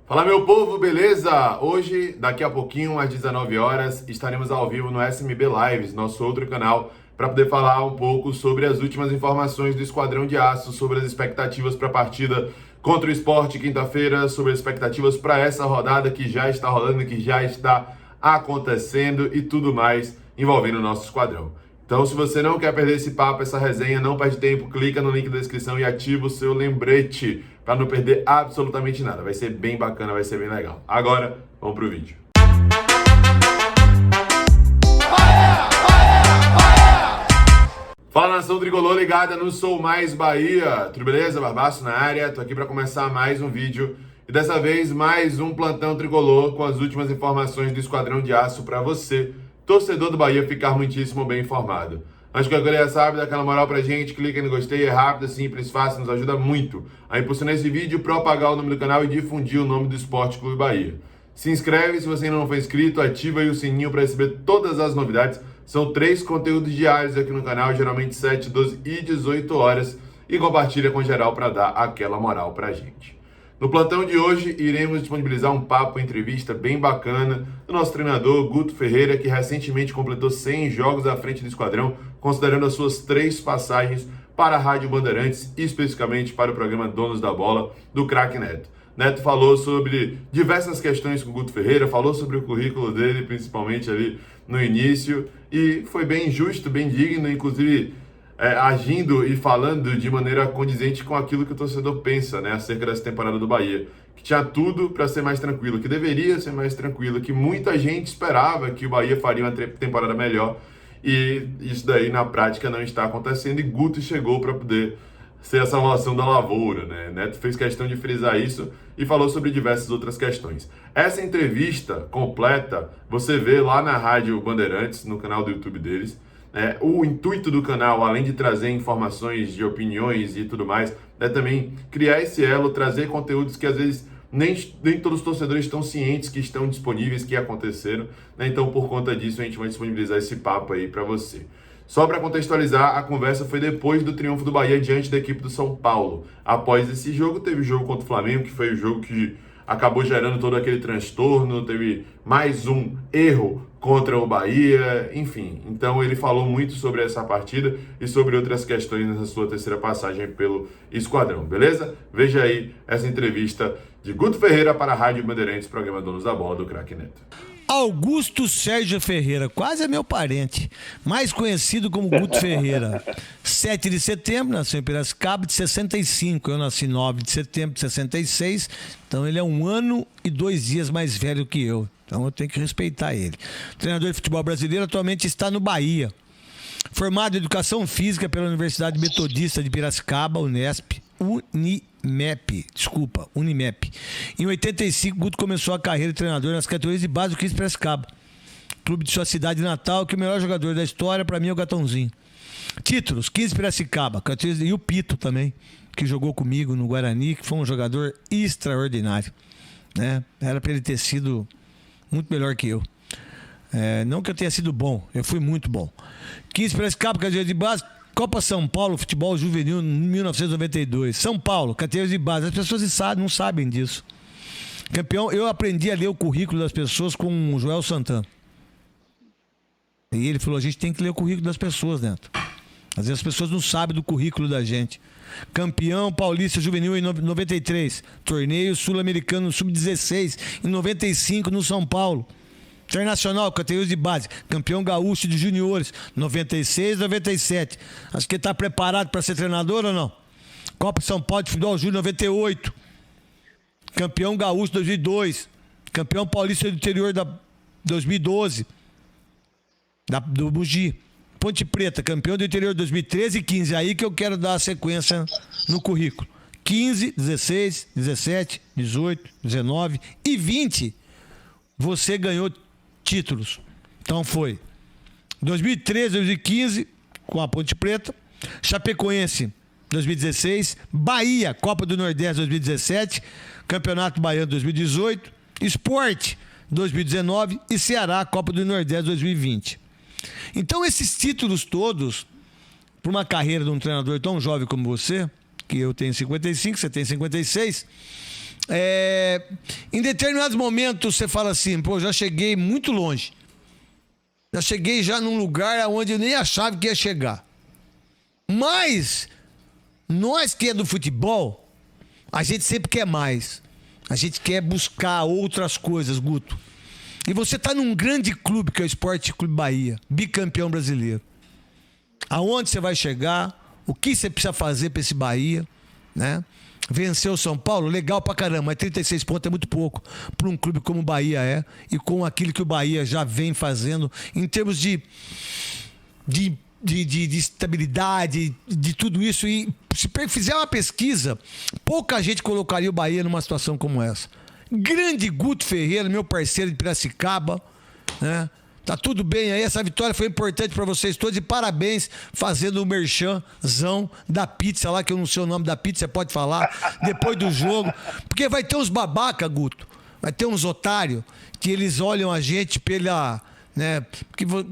Fala, meu povo, beleza? Hoje, daqui a pouquinho, às 19 horas, estaremos ao vivo no SMB Lives, nosso outro canal, para poder falar um pouco sobre as últimas informações do Esquadrão de Aço, sobre as expectativas para a partida contra o Sport quinta-feira, sobre as expectativas para essa rodada que já está rolando, que já está acontecendo e tudo mais envolvendo o nosso esquadrão. Então, se você não quer perder esse papo, essa resenha, não perde tempo, clica no link da descrição e ativa o seu lembrete para não perder absolutamente nada. Vai ser bem bacana, vai ser bem legal. Agora, vamos pro vídeo. Fala, nação tricolor ligada no Sou Mais Bahia. Tudo beleza? Barbaço na área. Tô aqui para começar mais um vídeo e dessa vez mais um plantão tricolor com as últimas informações do Esquadrão de Aço para você, torcedor do Bahia, ficar muitíssimo bem informado. Antes que a galera sabe, dá aquela moral pra gente, clica no gostei, é rápido, simples, fácil, nos ajuda muito a impulsionar esse vídeo, propagar o nome do canal e difundir o nome do Esporte Clube Bahia. Se inscreve se você ainda não for inscrito, ativa aí o sininho para receber todas as novidades. São 3 conteúdos diários aqui no canal, geralmente 7, 12 e 18 horas. E compartilha com geral para dar aquela moral pra gente. No plantão de hoje, iremos disponibilizar um papo, entrevista bem bacana do nosso treinador, Guto Ferreira, que recentemente completou 100 jogos à frente do esquadrão, considerando as suas 3 passagens para a Rádio Bandeirantes, especificamente para o programa Donos da Bola, do craque Neto. Neto falou sobre diversas questões com o Guto Ferreira, falou sobre o currículo dele, principalmente ali no início, e foi bem justo, bem digno, inclusive agindo e falando de maneira condizente com aquilo que o torcedor pensa, né, acerca dessa temporada do Bahia, que tinha tudo para ser mais tranquilo, que deveria ser mais tranquilo, que muita gente esperava que o Bahia faria uma temporada melhor, e isso daí na prática não está acontecendo, e Guto chegou para poder ser a salvação da lavoura, né? Neto fez questão de frisar isso e falou sobre diversas outras questões. Essa entrevista completa você vê lá na Rádio Bandeirantes, no canal do YouTube deles. O intuito do canal, além de trazer informações de opiniões e tudo mais, é também criar esse elo, trazer conteúdos que às vezes nem todos os torcedores estão cientes que estão disponíveis, que aconteceram, né? Então, por conta disso, a gente vai disponibilizar esse papo aí para você. Só para contextualizar, a conversa foi depois do triunfo do Bahia diante da equipe do São Paulo. Após esse jogo, teve o jogo contra o Flamengo, que foi o jogo que acabou gerando todo aquele transtorno, teve mais um erro contra o Bahia, enfim. Então ele falou muito sobre essa partida e sobre outras questões nessa sua terceira passagem pelo esquadrão, beleza? Veja aí essa entrevista de Guto Ferreira para a Rádio Bandeirantes, programa Donos da Bola, do craque Neto. Augusto Sérgio Ferreira, quase é meu parente, mais conhecido como Guto Ferreira. 7 de setembro, nasceu em Piracicaba, de 65. Eu nasci 9 de setembro de 66, então ele é 1 ano e 2 dias mais velho que eu. Então eu tenho que respeitar ele. Treinador de futebol brasileiro, atualmente está no Bahia. Formado em Educação Física pela Universidade Metodista de Piracicaba, Unimep. Em 85, Guto começou a carreira de treinador nas categorias de base do 15 Piracicaba, clube de sua cidade natal, que o melhor jogador da história, para mim, é o Gatãozinho. Títulos: 15 Piracicaba, e o Pito também, que jogou comigo no Guarani, que foi um jogador extraordinário, né? Era para ele ter sido muito melhor que eu. Não que eu tenha sido bom, eu fui muito bom. 15 Piracicaba, categoria de base. Copa São Paulo, futebol juvenil, 1992. São Paulo, categorias de base. As pessoas não sabem disso. Campeão, eu aprendi a ler o currículo das pessoas com o Joel Santana. E ele falou, a gente tem que ler o currículo das pessoas, Neto. Às vezes as pessoas não sabem do currículo da gente. Campeão paulista juvenil em 93. Torneio sul-americano sub-16 em 95 no São Paulo. Internacional, categorias de base. Campeão gaúcho de juniores, 96, 97. Acho que ele está preparado para ser treinador ou não? Copa São Paulo de Futebol Júnior, 98. Campeão gaúcho 2002. Campeão paulista do interior da 2012. Do Bugi. Ponte Preta, campeão do interior 2013 e 15. Aí que eu quero dar a sequência no currículo. 15, 16, 17, 18, 19 e 20. Você ganhou títulos. Então foi 2013, 2015 com a Ponte Preta, Chapecoense 2016, Bahia, Copa do Nordeste 2017, Campeonato Baiano 2018, Sport 2019 e Ceará, Copa do Nordeste 2020. Então esses títulos todos, para uma carreira de um treinador tão jovem como você, que eu tenho 55, você tem 56, Em determinados momentos você fala assim, pô, já cheguei muito longe. Já cheguei já num lugar onde eu nem achava que ia chegar. Mas, nós que é do futebol, a gente sempre quer mais. A gente quer buscar outras coisas, Guto. E você tá num grande clube, que é o Sport Clube Bahia, bicampeão brasileiro. Aonde você vai chegar, o que você precisa fazer para esse Bahia, né? Venceu o São Paulo, legal pra caramba, mas 36 pontos é muito pouco para um clube como o Bahia e com aquilo que o Bahia já vem fazendo em termos de estabilidade, de tudo isso. E se fizer uma pesquisa, pouca gente colocaria o Bahia numa situação como essa. Grande Guto Ferreira, meu parceiro de Piracicaba, né? Tá tudo bem aí, essa vitória foi importante pra vocês todos e parabéns fazendo o merchanzão da pizza lá, que eu não sei o nome da pizza, você pode falar, depois do jogo. Porque vai ter uns babaca, Guto, vai ter uns otários que eles olham a gente pela... né,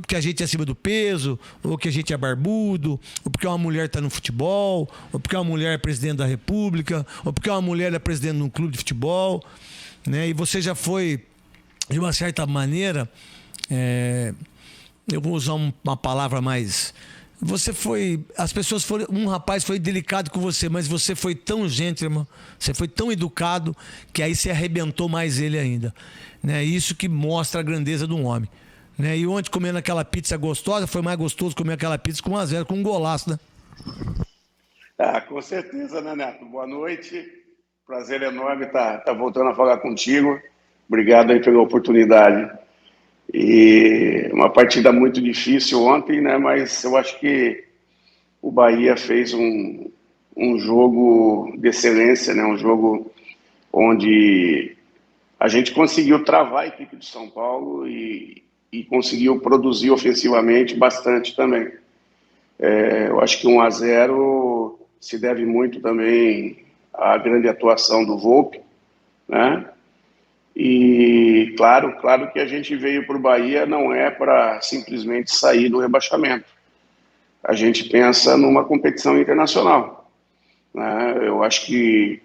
que a gente é acima do peso, ou que a gente é barbudo, ou porque uma mulher tá no futebol, ou porque uma mulher é presidente da república, ou porque uma mulher é presidente de um clube de futebol, né? E você já foi, de uma certa maneira, eu vou usar uma palavra mais... Você foi... As pessoas foram... Um rapaz foi delicado com você, mas você foi tão gentleman, você foi tão educado, que aí você arrebentou mais ele ainda, né? Isso que mostra a grandeza de um homem, né? E ontem, comendo aquela pizza gostosa, foi mais gostoso comer aquela pizza com 1-0, com um golaço, né? Com certeza, né, Neto? Boa noite. Prazer enorme estar voltando a falar contigo. Obrigado aí pela oportunidade. E uma partida muito difícil ontem, né? Mas eu acho que o Bahia fez um jogo de excelência, né? Um jogo onde a gente conseguiu travar a equipe de São Paulo e conseguiu produzir ofensivamente bastante também. Eu acho que 1-0 se deve muito também à grande atuação do Volpi, né? E claro que a gente veio para o Bahia não é para simplesmente sair do rebaixamento. A gente pensa numa competição internacional, né? Eu acho que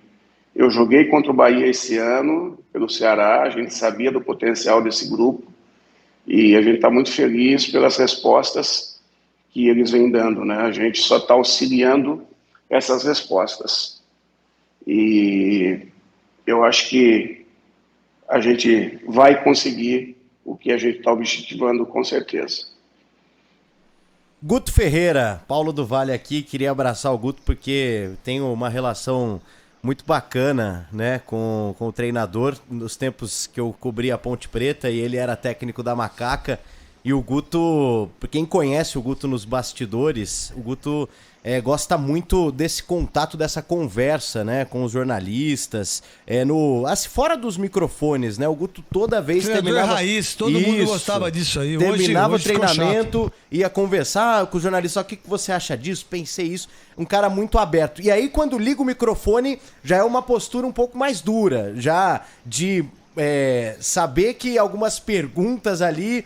eu joguei contra o Bahia esse ano pelo Ceará, a gente sabia do potencial desse grupo e a gente está muito feliz pelas respostas que eles vêm dando, né? A gente só está auxiliando essas respostas. E eu acho que a gente vai conseguir o que a gente está objetivando com certeza. Guto Ferreira, Paulo do Vale aqui, queria abraçar o Guto porque tenho uma relação muito bacana, né, com o treinador, nos tempos que eu cobria a Ponte Preta e ele era técnico da Macaca. E o Guto, quem conhece o Guto nos bastidores, o Guto gosta muito desse contato, dessa conversa, né, com os jornalistas, fora dos microfones, né, o Guto toda vez terminava... raiz, todo mundo gostava disso aí. Terminava hoje o treinamento, ia conversar com os jornalistas, o que você acha disso? Pensei isso, um cara muito aberto. E aí quando liga o microfone, já é uma postura um pouco mais dura, já de... saber que algumas perguntas ali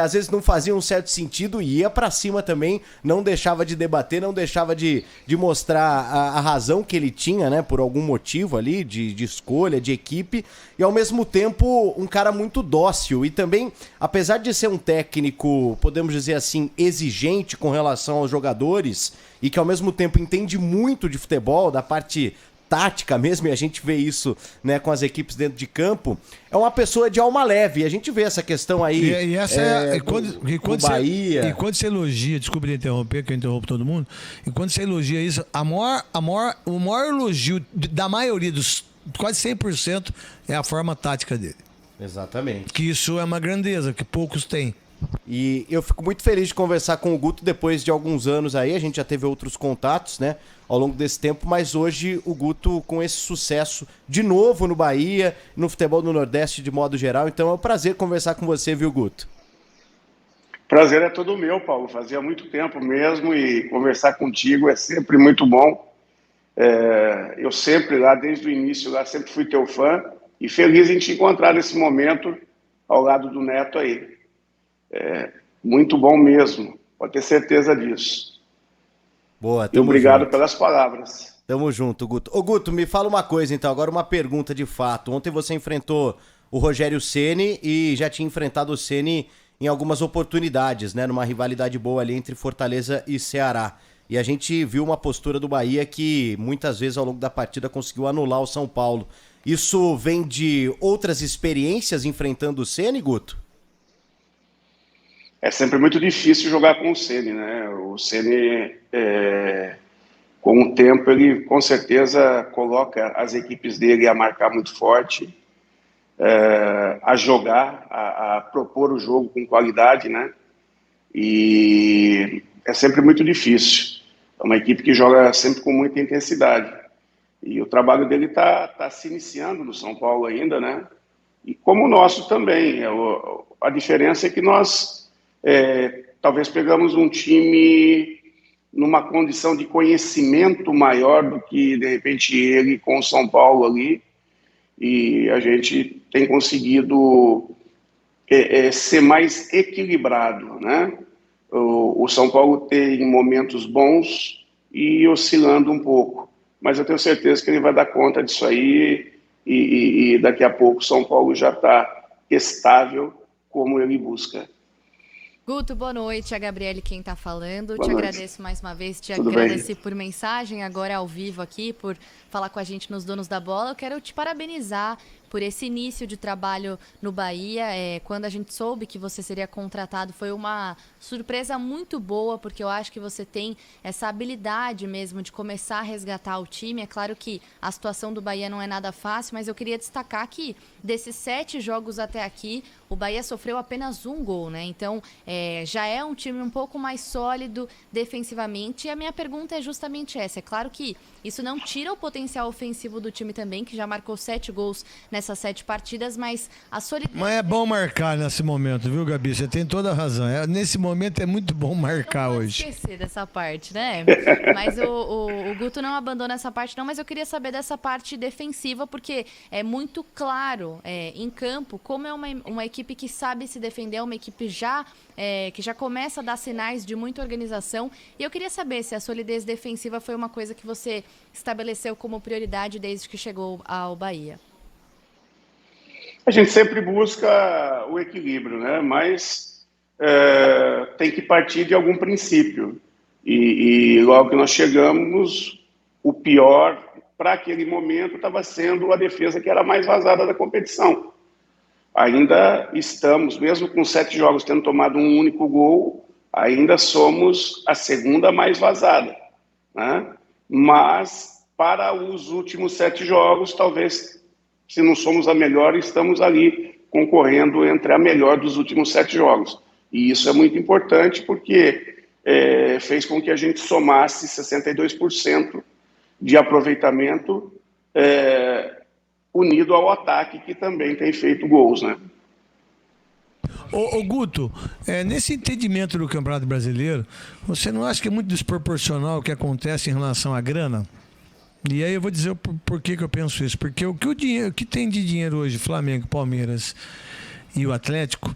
às vezes não faziam um certo sentido e ia pra cima também, não deixava de debater, não deixava de mostrar a razão que ele tinha, né, por algum motivo ali de escolha, de equipe, e ao mesmo tempo um cara muito dócil e também, apesar de ser um técnico, podemos dizer assim, exigente com relação aos jogadores e que ao mesmo tempo entende muito de futebol, da parte tática mesmo, e a gente vê isso, né, com as equipes dentro de campo, é uma pessoa de alma leve, e a gente vê essa questão aí quando Bahia. E quando você elogia, desculpa de interromper, que eu interrompo todo mundo, e quando você elogia isso, o maior elogio da maioria dos quase 100% é a forma tática dele. Exatamente. Que isso é uma grandeza, que poucos têm. E eu fico muito feliz de conversar com o Guto depois de alguns anos aí, a gente já teve outros contatos, né, ao longo desse tempo, mas hoje o Guto com esse sucesso de novo no Bahia, no futebol do Nordeste de modo geral, então é um prazer conversar com você, viu, Guto? Prazer é todo meu, Paulo, fazia muito tempo mesmo e conversar contigo é sempre muito bom. Eu sempre lá, desde o início, lá sempre fui teu fã e feliz em te encontrar nesse momento ao lado do Neto aí. Muito bom mesmo, pode ter certeza disso. Boa, e obrigado junto. pelas palavras. Tamo junto, Guto. Ô, Guto, me fala uma coisa, então. Agora uma pergunta de fato. Ontem você enfrentou o Rogério Ceni e já tinha enfrentado o Ceni em algumas oportunidades, né? Numa rivalidade boa ali entre Fortaleza e Ceará. E a gente viu uma postura do Bahia que muitas vezes ao longo da partida conseguiu anular o São Paulo. Isso vem de outras experiências enfrentando o Ceni, Guto? É sempre muito difícil jogar com o Ceni, né? O Ceni, com o tempo, ele com certeza coloca as equipes dele a marcar muito forte, a jogar, a propor o jogo com qualidade, né? E é sempre muito difícil. É uma equipe que joga sempre com muita intensidade. E o trabalho dele tá se iniciando no São Paulo ainda, né? E como o nosso também. A diferença é que nós talvez pegamos um time numa condição de conhecimento maior do que, de repente, ele com o São Paulo ali. E a gente tem conseguido ser mais equilibrado, né? O São Paulo tem momentos bons e oscilando um pouco. Mas eu tenho certeza que ele vai dar conta disso aí e daqui a pouco o São Paulo já está estável como ele busca. Guto, boa noite. A Gabriele quem tá falando. Boa te noite. agradeço mais uma vez, te Tudo agradeci bem? por mensagem, agora ao vivo aqui, por falar com a gente nos Donos da Bola. Eu quero te parabenizar por esse início de trabalho no Bahia. Quando a gente soube que você seria contratado, foi uma surpresa muito boa, porque eu acho que você tem essa habilidade mesmo de começar a resgatar o time. É claro que a situação do Bahia não é nada fácil, mas eu queria destacar que desses 7 jogos até aqui, o Bahia sofreu apenas 1 gol, né? Então, já é um time um pouco mais sólido defensivamente. E a minha pergunta é justamente essa. É claro que isso não tira o potencial ofensivo do time também, que já marcou 7 gols nessas 7 partidas, mas a solidez... Mas é bom marcar nesse momento, viu, Gabi? Você tem toda a razão. Nesse momento é muito bom marcar não hoje. Não esquecer dessa parte, né? Mas o Guto não abandona essa parte não, mas eu queria saber dessa parte defensiva, porque é muito claro em campo como é uma equipe que sabe se defender, uma equipe que já começa a dar sinais de muita organização. E eu queria saber se a solidez defensiva foi uma coisa que você estabeleceu como prioridade desde que chegou ao Bahia. A gente sempre busca o equilíbrio, né? Mas tem que partir de algum princípio. E logo que nós chegamos, o pior para aquele momento estava sendo a defesa que era mais vazada da competição. Ainda estamos, mesmo com 7 jogos tendo tomado um único gol, ainda somos a segunda mais vazada, né? Mas para os últimos 7 jogos, talvez, se não somos a melhor, estamos ali concorrendo entre a melhor dos últimos 7 jogos. E isso é muito importante porque fez com que a gente somasse 62% de aproveitamento unido ao ataque, que também tem feito gols, né? Ô Guto, nesse entendimento do Campeonato Brasileiro, você não acha que é muito desproporcional o que acontece em relação à grana? E aí eu vou dizer por que eu penso isso. Porque o que tem de dinheiro hoje, Flamengo, Palmeiras e o Atlético,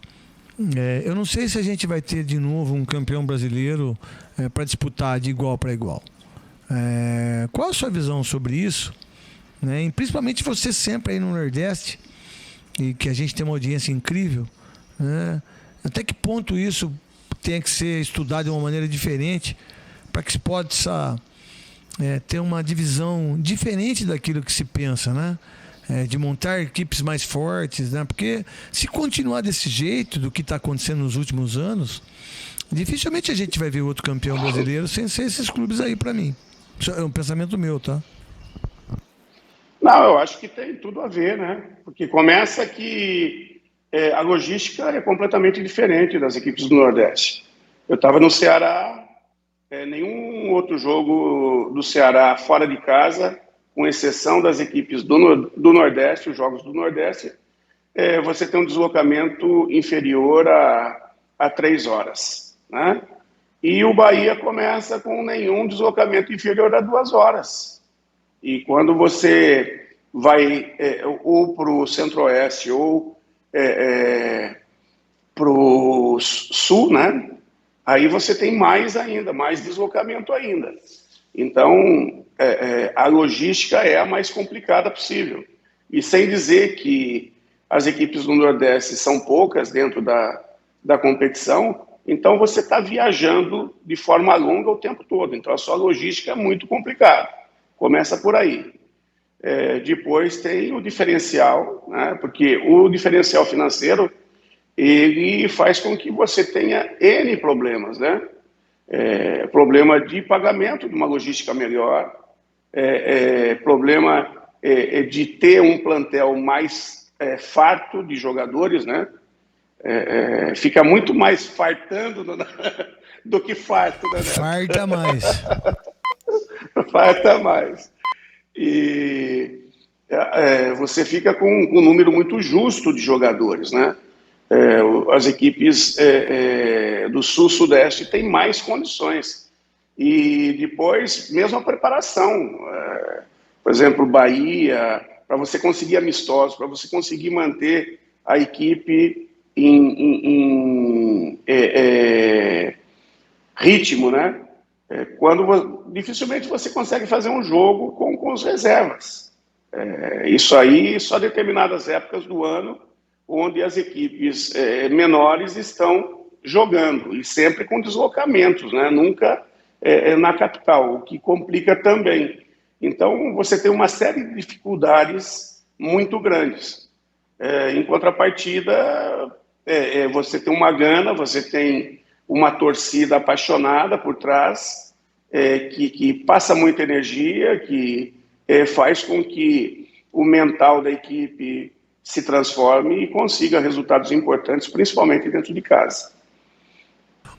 eu não sei se a gente vai ter de novo um campeão brasileiro para disputar de igual para igual. Qual a sua visão sobre isso? E principalmente você sempre aí no Nordeste, e que a gente tem uma audiência incrível, né? Até que ponto isso tem que ser estudado de uma maneira diferente para que se possa ter uma divisão diferente daquilo que se pensa, né? De montar equipes mais fortes, né? Porque se continuar desse jeito, do que está acontecendo nos últimos anos, dificilmente a gente vai ver outro campeão brasileiro sem ser esses clubes aí, para mim. Isso é um pensamento meu, tá? Não, eu acho que tem tudo a ver, né? Porque começa que a logística é completamente diferente das equipes do Nordeste. Eu estava no Ceará, nenhum outro jogo do Ceará fora de casa, com exceção das equipes do Nordeste, os jogos do Nordeste, você tem um deslocamento inferior a 3 horas, né? E o Bahia começa com nenhum deslocamento inferior a 2 horas. E quando você vai ou para o Centro-Oeste ou para o Sul, né? Aí você tem mais ainda, mais deslocamento ainda. Então, a logística é a mais complicada possível. E sem dizer que as equipes do Nordeste são poucas dentro da competição, então você está viajando de forma longa o tempo todo. Então a sua logística é muito complicada. Começa por aí. Depois tem o diferencial, né? Porque o diferencial financeiro ele faz com que você tenha N problemas, né? Problema de pagamento de uma logística melhor, problema de ter um plantel mais farto de jogadores, né? Fica muito mais fartando do que farto, né? Farta mais. Farta mais. E você fica com um número muito justo de jogadores, né? As equipes do Sul-Sudeste têm mais condições. E depois, mesmo a preparação. Por exemplo, Bahia, para você conseguir amistosos, para você conseguir manter a equipe em ritmo, né? Dificilmente você consegue fazer um jogo com as reservas. Isso aí só determinadas épocas do ano onde as equipes menores estão jogando, e sempre com deslocamentos, né? Nunca na capital, o que complica também. Então, você tem uma série de dificuldades muito grandes. Em contrapartida, você tem uma gana, você tem uma torcida apaixonada por trás, que passa muita energia, que faz com que o mental da equipe se transforme e consiga resultados importantes, principalmente dentro de casa.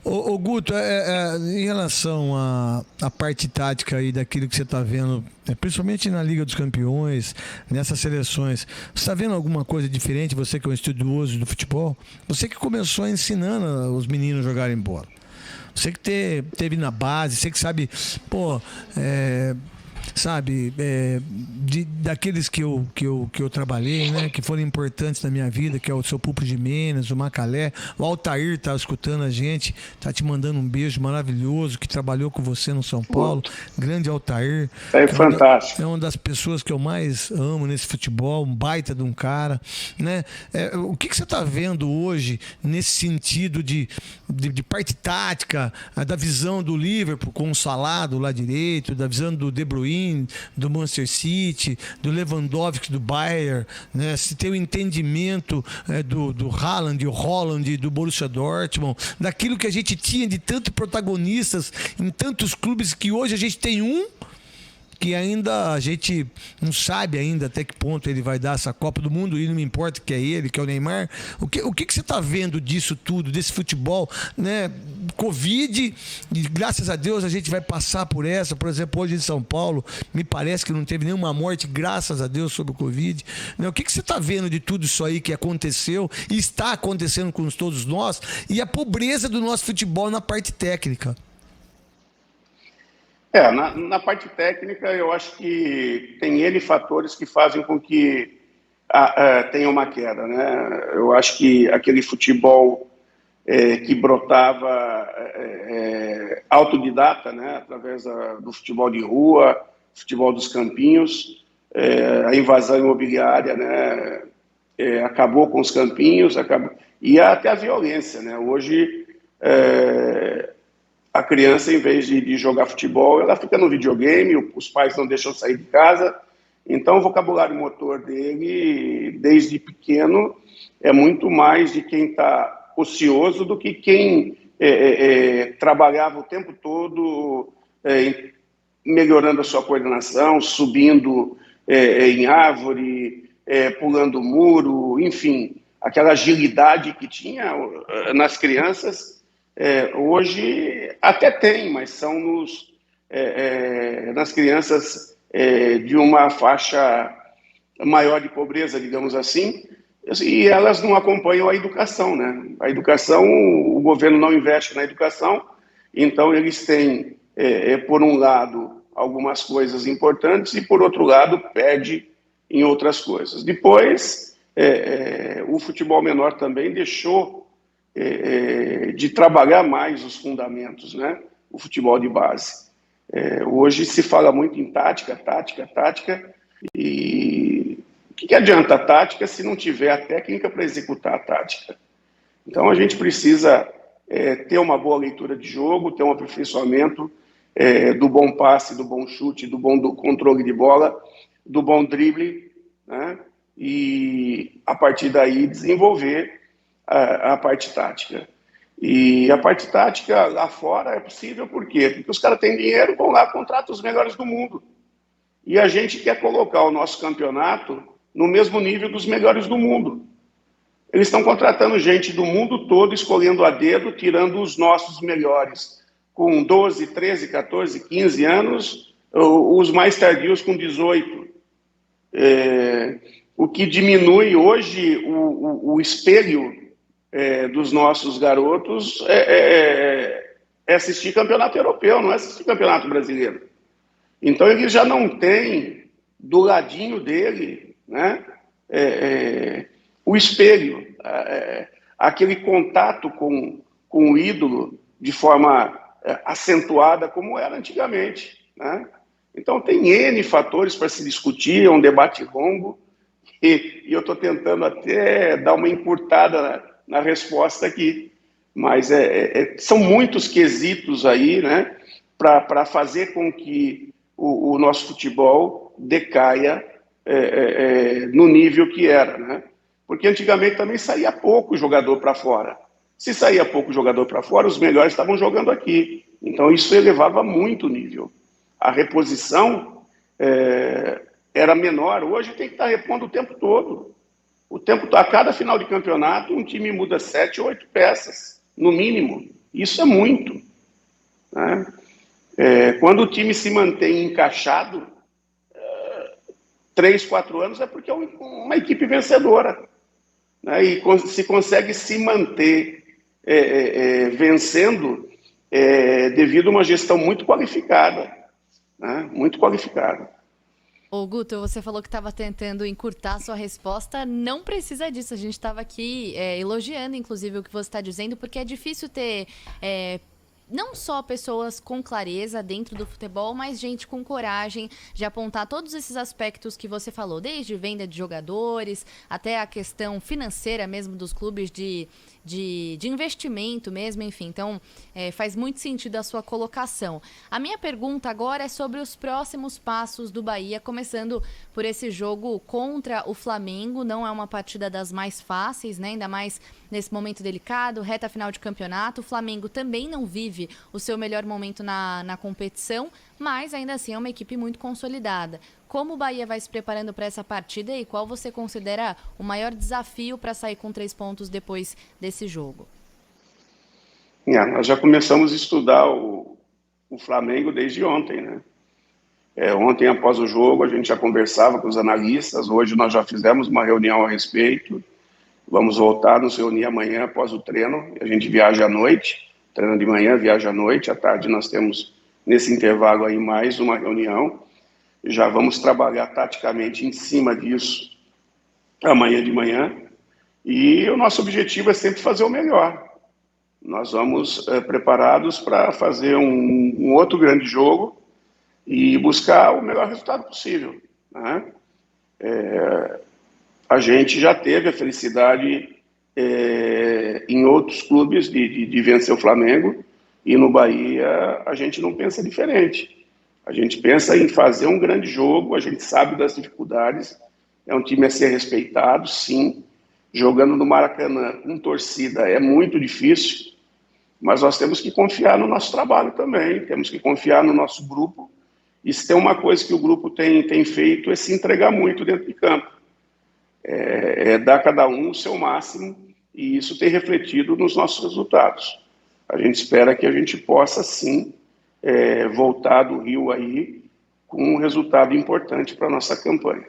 Ô Guto, em relação à parte tática aí daquilo que você está vendo, principalmente na Liga dos Campeões, nessas seleções, você está vendo alguma coisa diferente? Você que é um estudioso do futebol, você que começou ensinando os meninos a jogarem bola, você que teve na base, você que sabe, daqueles que eu trabalhei, né, que foram importantes na minha vida, que é o seu Pupo Gimenez, o Macalé, o Altair tá escutando a gente, tá te mandando um beijo maravilhoso, que trabalhou com você no São Paulo, grande Altair. Fantástico. É uma das pessoas que eu mais amo nesse futebol, um baita de um cara, né? O que você tá vendo hoje nesse sentido de parte tática, da visão do Liverpool com o Salah do lado direito, da visão do De Bruyne, do Manchester City, do Lewandowski do Bayern, né? Se tem o entendimento do Haaland, o Holland, do Borussia Dortmund, daquilo que a gente tinha de tantos protagonistas em tantos clubes, que hoje a gente tem que ainda a gente não sabe ainda até que ponto ele vai dar essa Copa do Mundo, e não me importa que é ele, que é o Neymar. O que você está vendo disso tudo, desse futebol, né? Covid, e graças a Deus a gente vai passar por essa. Por exemplo, hoje em São Paulo, me parece que não teve nenhuma morte, graças a Deus, sobre o Covid, né? O que você está vendo de tudo isso aí que aconteceu e está acontecendo com todos nós, e a pobreza do nosso futebol na parte técnica? Na parte técnica, eu acho que tem N fatores que fazem com que tenha uma queda, né? Eu acho que aquele futebol que brotava autodidata, né? Através do futebol de rua, futebol dos campinhos, a invasão imobiliária, né? Acabou com os campinhos, e até a violência, né? Hoje, a criança, em vez de jogar futebol, ela fica no videogame, os pais não deixam sair de casa. Então, o vocabulário motor dele, desde pequeno, é muito mais de quem está ocioso do que quem trabalhava o tempo todo melhorando a sua coordenação, subindo em árvore, pulando muro, enfim, aquela agilidade que tinha nas crianças. Hoje até tem, mas são nas crianças de uma faixa maior de pobreza, digamos assim, e elas não acompanham a educação, né? A educação, o governo não investe na educação, então eles têm, por um lado, algumas coisas importantes e, por outro lado, perde em outras coisas. Depois, o futebol menor também deixou de trabalhar mais os fundamentos, né? O futebol de base. Hoje se fala muito em tática, tática, tática, e o que adianta a tática se não tiver a técnica para executar a tática? Então a gente precisa ter uma boa leitura de jogo, ter um aperfeiçoamento do bom passe, do bom chute, do bom controle de bola, do bom drible, né? E a partir daí desenvolver a parte tática. E a parte tática lá fora é possível por quê? Porque os caras têm dinheiro, vão lá, contratam os melhores do mundo. E a gente quer colocar o nosso campeonato no mesmo nível dos melhores do mundo. Eles estão contratando gente do mundo todo, escolhendo a dedo, tirando os nossos melhores com 12, 13, 14, 15 anos, os mais tardios com 18. O que diminui hoje o espelho dos nossos garotos é assistir campeonato europeu, não é assistir campeonato brasileiro. Então ele já não tem do ladinho dele, né, o espelho, aquele contato com o ídolo de forma acentuada como era antigamente, né? Então tem N fatores para se discutir, é um debate longo, e eu estou tentando até dar uma encurtada na resposta aqui, mas são muitos quesitos aí, né, para fazer com que o nosso futebol decaia no nível que era, né? Porque antigamente também saía pouco jogador para fora. Se saía pouco jogador para fora, os melhores estavam jogando aqui. Então isso elevava muito o nível. A reposição era menor. Hoje tem que estar repondo o tempo todo. A cada final de campeonato, um time muda 7 ou 8 peças, no mínimo. Isso é muito, né? Quando o time se mantém encaixado, 3, 4 anos, é porque é uma equipe vencedora, né? E se consegue se manter vencendo devido a uma gestão muito qualificada, né? Muito qualificada. Ô Guto, você falou que estava tentando encurtar a sua resposta. Não precisa disso. A gente estava aqui elogiando, inclusive, o que você está dizendo, porque é difícil ter não só pessoas com clareza dentro do futebol, mas gente com coragem de apontar todos esses aspectos que você falou, desde venda de jogadores até a questão financeira mesmo dos clubes de investimento mesmo, enfim. Então, faz muito sentido a sua colocação. A minha pergunta agora é sobre os próximos passos do Bahia, começando por esse jogo contra o Flamengo. Não é uma partida das mais fáceis, né? Ainda mais nesse momento delicado, reta final de campeonato. O Flamengo também não vive o seu melhor momento na competição, mas ainda assim é uma equipe muito consolidada. Como o Bahia vai se preparando para essa partida e qual você considera o maior desafio para sair com 3 pontos depois desse jogo? Nós já começamos a estudar o Flamengo desde ontem, né? Ontem, após o jogo, a gente já conversava com os analistas. Hoje nós já fizemos uma reunião a respeito. Vamos voltar a nos reunir amanhã após o treino. A gente viaja à noite, treino de manhã, viaja à noite. À tarde nós temos, nesse intervalo aí, mais uma reunião. Já vamos trabalhar taticamente em cima disso amanhã de manhã. E o nosso objetivo é sempre fazer o melhor. Nós vamos preparados para fazer um outro grande jogo e buscar o melhor resultado possível, né? A gente já teve a felicidade em outros clubes de vencer o Flamengo, e no Bahia a gente não pensa diferente. A gente pensa em fazer um grande jogo, a gente sabe das dificuldades, é um time a ser respeitado, sim. Jogando no Maracanã com torcida é muito difícil, mas nós temos que confiar no nosso trabalho também, temos que confiar no nosso grupo. E se tem uma coisa que o grupo tem feito é se entregar muito dentro de campo. Dar cada um o seu máximo, e isso tem refletido nos nossos resultados. A gente espera que a gente possa, sim, voltar do Rio aí com um resultado importante para a nossa campanha.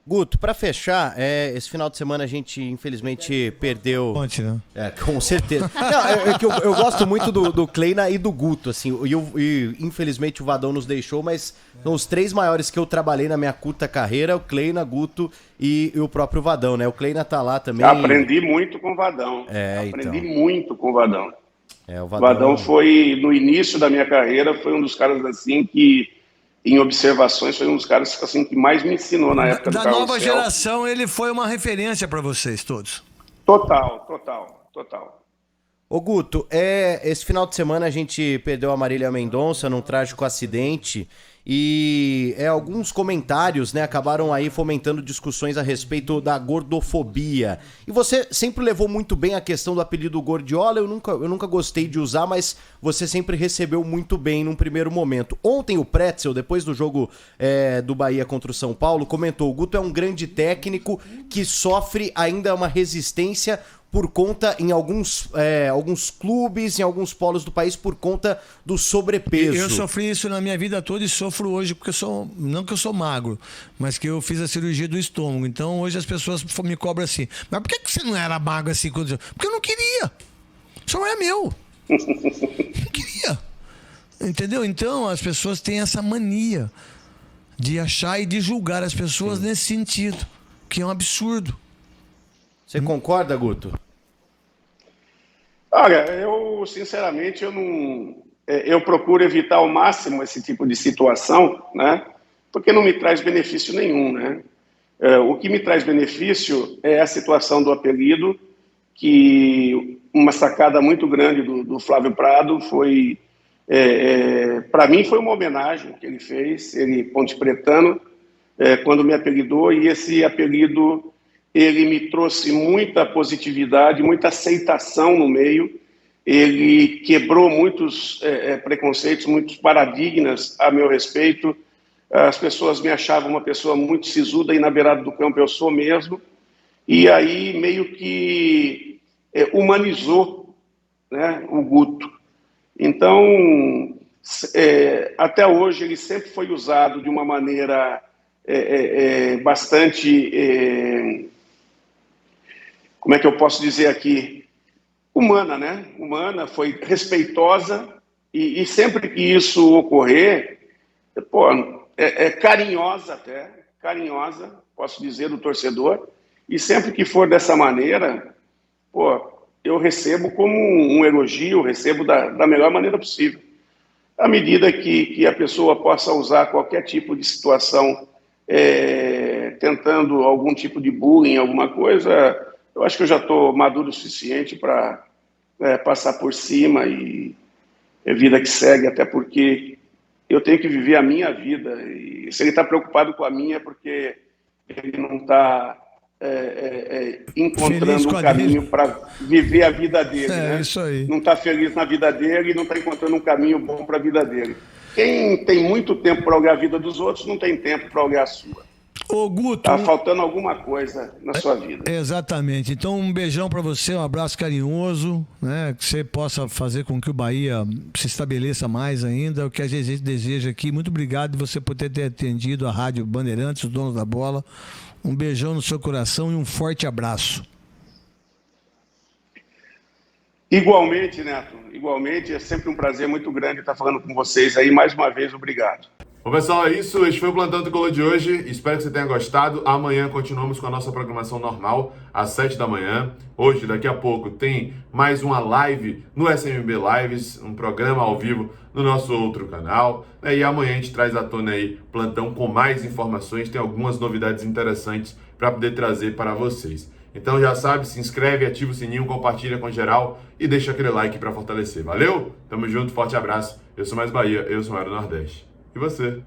Guto, para fechar, esse final de semana a gente infelizmente perdeu... Ponte, né? Com certeza. Não, que eu gosto muito do Kleina e do Guto, assim, e infelizmente o Vadão nos deixou, mas são os 3 maiores que eu trabalhei na minha curta carreira: o Kleina, Guto e o próprio Vadão, né? O Kleina tá lá também. Aprendi muito com o Vadão. Aprendi muito com o Vadão. O O Vadão foi, no início da minha carreira, foi um dos caras assim que, em observações, foi um dos caras assim, que mais me ensinou na época do Da Carrossel. nova geração, ele foi uma referência para vocês todos. Total. Ô Guto, esse final de semana a gente perdeu a Marília Mendonça num trágico acidente e alguns comentários, né, acabaram aí fomentando discussões a respeito da gordofobia. E você sempre levou muito bem a questão do apelido Gordiola, eu nunca gostei de usar, mas você sempre recebeu muito bem num primeiro momento. Ontem o Pretzel, depois do jogo do Bahia contra o São Paulo, comentou: o Guto é um grande técnico que sofre ainda uma resistência por conta, em alguns clubes, em alguns polos do país, por conta do sobrepeso. Eu sofri isso na minha vida toda e sofro hoje porque não que eu sou magro, mas que eu fiz a cirurgia do estômago. Então hoje as pessoas me cobram assim: mas por que você não era magro assim? Porque eu não queria. Isso não é meu. Não queria. Entendeu? Então as pessoas têm essa mania de achar e de julgar as pessoas nesse sentido, que é um absurdo. Você concorda, Guto? Olha, eu sinceramente eu procuro evitar ao máximo esse tipo de situação, né? Porque não me traz benefício nenhum, né? O que me traz benefício é a situação do apelido, que uma sacada muito grande do Flávio Prado foi, para mim foi uma homenagem que ele fez, ele Ponte Pretano, quando me apelidou, e esse apelido ele me trouxe muita positividade, muita aceitação no meio. Ele quebrou muitos preconceitos, muitos paradigmas a meu respeito. As pessoas me achavam uma pessoa muito sisuda e na beirada do campo eu sou mesmo. E aí meio que humanizou, né, o Guto. Então, até hoje ele sempre foi usado de uma maneira bastante... como é que eu posso dizer aqui? Humana, né? Humana, foi respeitosa e sempre que isso ocorrer, carinhosa até, carinhosa, posso dizer, do torcedor. E sempre que for dessa maneira, eu recebo como um elogio, recebo da melhor maneira possível. À medida que a pessoa possa usar qualquer tipo de situação, tentando algum tipo de bullying, alguma coisa... Eu acho que eu já estou maduro o suficiente para passar por cima e vida que segue, até porque eu tenho que viver a minha vida. E se ele está preocupado com a minha, é porque ele não está encontrando um caminho para viver a vida dele. Né? Isso aí. Não está feliz na vida dele e não está encontrando um caminho bom para a vida dele. Quem tem muito tempo para olhar a vida dos outros, não tem tempo para olhar a sua. Ô, Guto, tá faltando alguma coisa na sua vida. Exatamente. Então, um beijão pra você, um abraço carinhoso, né? Que você possa fazer com que o Bahia se estabeleça mais ainda. É o que a gente deseja aqui. Muito obrigado de você poder ter atendido a Rádio Bandeirantes, os donos da bola. Um beijão no seu coração e um forte abraço. Igualmente, Neto. Igualmente. É sempre um prazer muito grande estar falando com vocês aí. Mais uma vez, obrigado. Bom, pessoal, é isso. Este foi o Plantão Tricolor de hoje. Espero que você tenha gostado. Amanhã continuamos com a nossa programação normal, às 7 da manhã. Hoje, daqui a pouco, tem mais uma live no SMB Lives, um programa ao vivo no nosso outro canal. E amanhã a gente traz à tona aí Plantão com mais informações. Tem algumas novidades interessantes para poder trazer para vocês. Então já sabe, se inscreve, ativa o sininho, compartilha com geral e deixa aquele like para fortalecer. Valeu? Tamo junto, forte abraço. Eu sou Mais Bahia, eu sou Mário Nordeste. E você?